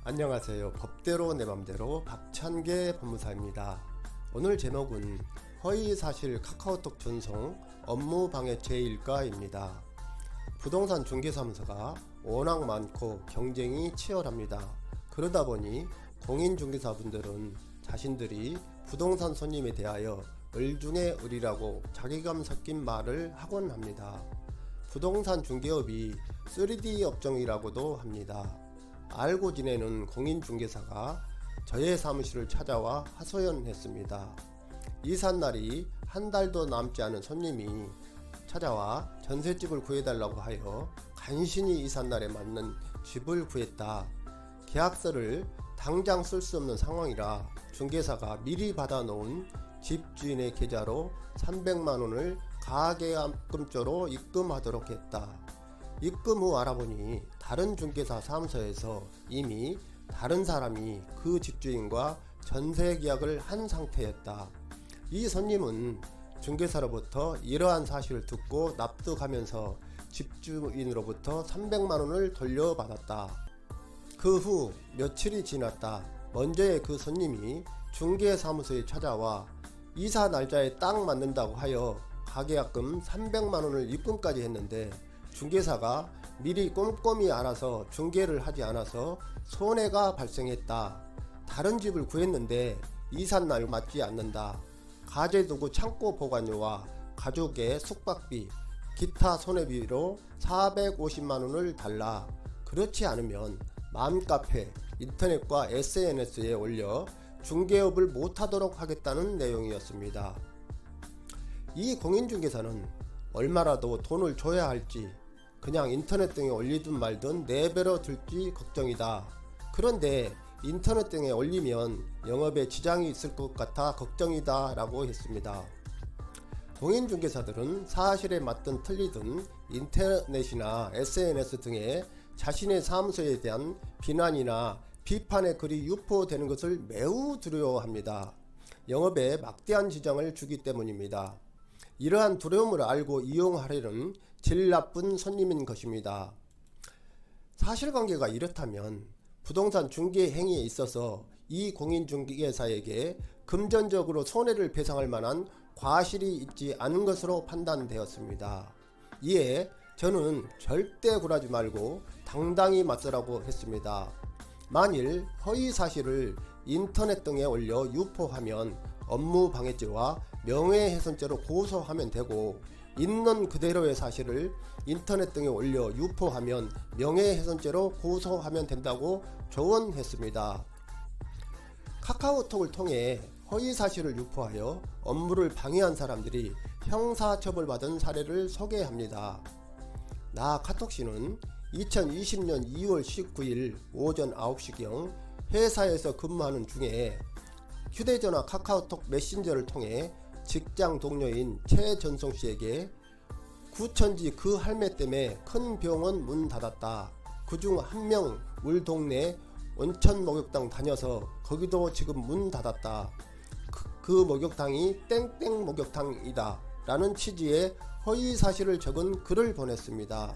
안녕하세요. 법대로 내 맘대로 박찬계 법무사입니다. 오늘 제목은 허위사실 카카오톡 전송 업무방해 제1가입니다. 부동산 중개사무소가 워낙 많고 경쟁이 치열합니다. 그러다 보니 공인중개사분들은 자신들이 부동산 손님에 대하여 을중에 을이라고 자괴감 섞인 말을 하곤 합니다. 부동산 중개업이 3D 업종이라고도 합니다. 알고 지내는 공인중개사가 저의 사무실을 찾아와 하소연했습니다. 이삿날이 한 달도 남지 않은 손님이 찾아와 전셋집을 구해달라고 하여 간신히 이삿날에 맞는 집을 구했다. 계약서를 당장 쓸 수 없는 상황이라 중개사가 미리 받아놓은 집주인의 계좌로 300만원을 가계약금조로 입금하도록 했다. 입금 후 알아보니 다른 중개사 사무소에서 이미 다른 사람이 그 집주인과 전세 계약을 한 상태였다. 이 손님은 중개사로부터 이러한 사실을 듣고 납득하면서 집주인으로부터 300만원을 돌려받았다. 그 후 며칠이 지났다. 먼저의 그 손님이 중개사무소에 찾아와 이사 날짜에 딱 맞는다고 하여 가계약금 300만원을 입금까지 했는데 중개사가 미리 꼼꼼히 알아서 중개를 하지 않아서 손해가 발생했다. 다른 집을 구했는데 이삿날 맞지 않는다. 가재도구 창고 보관료와 가족의 숙박비, 기타 손해비로 450만원을 달라. 그렇지 않으면 맘카페, 인터넷과 SNS에 올려 중개업을 못하도록 하겠다는 내용이었습니다. 이 공인중개사는 얼마라도 돈을 줘야 할지 그냥 인터넷 등에 올리든 말든 내버려 둘지 걱정이다. 그런데 인터넷 등에 올리면 영업에 지장이 있을 것 같아 걱정이다 라고 했습니다. 공인중개사들은 사실에 맞든 틀리든 인터넷이나 SNS 등에 자신의 사무소에 대한 비난이나 비판의 글이 유포되는 것을 매우 두려워합니다. 영업에 막대한 지장을 주기 때문입니다. 이러한 두려움을 알고 이용하려는 질 나쁜 손님인 것입니다. 사실관계가 이렇다면 부동산 중개 행위에 있어서 이 공인중개사에게 금전적으로 손해를 배상할 만한 과실이 있지 않은 것으로 판단되었습니다. 이에 저는 절대 굴하지 말고 당당히 맞서라고 했습니다. 만일 허위사실을 인터넷 등에 올려 유포하면 업무방해죄와 명예훼손죄로 고소하면 되고, 있는 그대로의 사실을 인터넷 등에 올려 유포하면 명예훼손죄로 고소하면 된다고 조언했습니다. 카카오톡을 통해 허위사실을 유포하여 업무를 방해한 사람들이 형사처벌받은 사례를 소개합니다. 나 카톡씨는 2020년 2월 19일 오전 9시경 회사에서 근무하는 중에 휴대전화 카카오톡 메신저를 통해 직장 동료인 최전송씨에게 구천지 그 할매 때문에 큰 병원 문 닫았다. 그중 한 명 우리 동네 온천 목욕탕 다녀서 거기도 지금 문 닫았다. 그 목욕탕이 땡땡 목욕탕이다 라는 취지의 허위사실을 적은 글을 보냈습니다.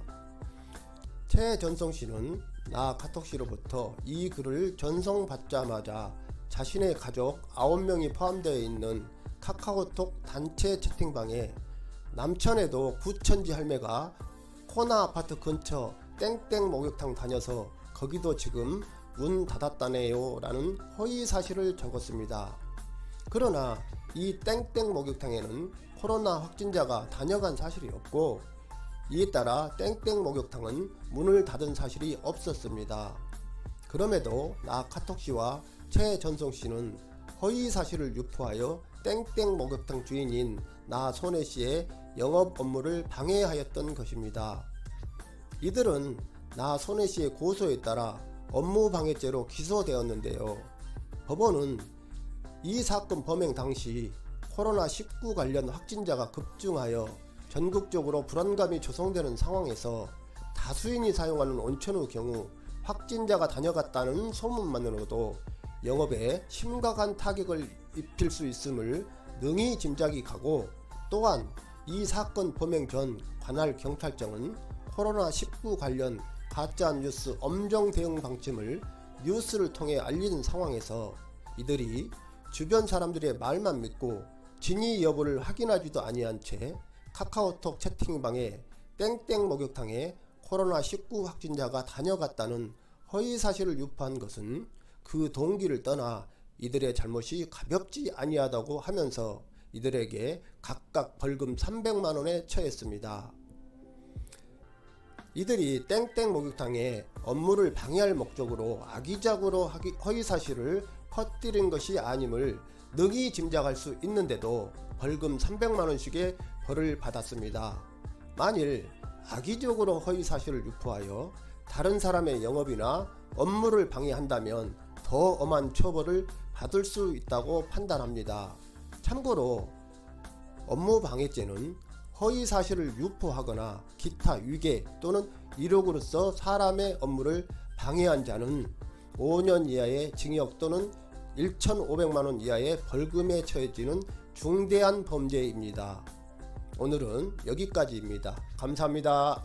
최전송씨는 나 카톡씨로부터 이 글을 전송받자마자 자신의 가족 9명이 포함되어 있는 카카오톡 단체 채팅방에 남천에도 구천지 할매가 코나 아파트 근처 땡땡 목욕탕 다녀서 거기도 지금 문 닫았다네요 라는 허위사실을 적었습니다. 그러나 이 땡땡 목욕탕에는 코로나 확진자가 다녀간 사실이 없고, 이에 따라 땡땡 목욕탕은 문을 닫은 사실이 없었습니다. 그럼에도 나 카톡씨와 최전송씨는 허위사실을 유포하여 땡땡 목욕탕 주인인 나 손혜씨의 영업 업무를 방해하였던 것입니다. 이들은 나 손혜씨의 고소에 따라 업무방해죄로 기소되었는데요. 법원은 이 사건 범행 당시 코로나19 관련 확진자가 급증하여 전국적으로 불안감이 조성되는 상황에서 다수인이 사용하는 온천의 경우 확진자가 다녀갔다는 소문만으로도 영업에 심각한 타격을 입힐 수 있음을 능히 짐작이 가고, 또한 이 사건 범행 전 관할 경찰청은 코로나19 관련 가짜뉴스 엄정 대응 방침을 뉴스를 통해 알리는 상황에서 이들이 주변 사람들의 말만 믿고 진위 여부를 확인하지도 아니한 채 카카오톡 채팅방에 땡땡 목욕탕에 코로나19 확진자가 다녀갔다는 허위사실을 유포한 것은 그 동기를 떠나 이들의 잘못이 가볍지 아니하다고 하면서 이들에게 각각 벌금 300만원에 처했습니다. 이들이 땡땡 목욕탕에 업무를 방해할 목적으로 악의적으로 허위사실을 퍼뜨린 것이 아님을 능히 짐작할 수 있는데도 벌금 300만원씩의 벌을 받았습니다. 만일 악의적으로 허위사실을 유포하여 다른 사람의 영업이나 업무를 방해한다면 더 엄한 처벌을 받을 수 있다고 판단합니다. 참고로 업무방해죄는 허위사실을 유포하거나 기타 위계 또는 이력으로서 사람의 업무를 방해한 자는 5년 이하의 징역 또는 1,500만원 이하의 벌금에 처해지는 중대한 범죄입니다. 오늘은 여기까지입니다. 감사합니다.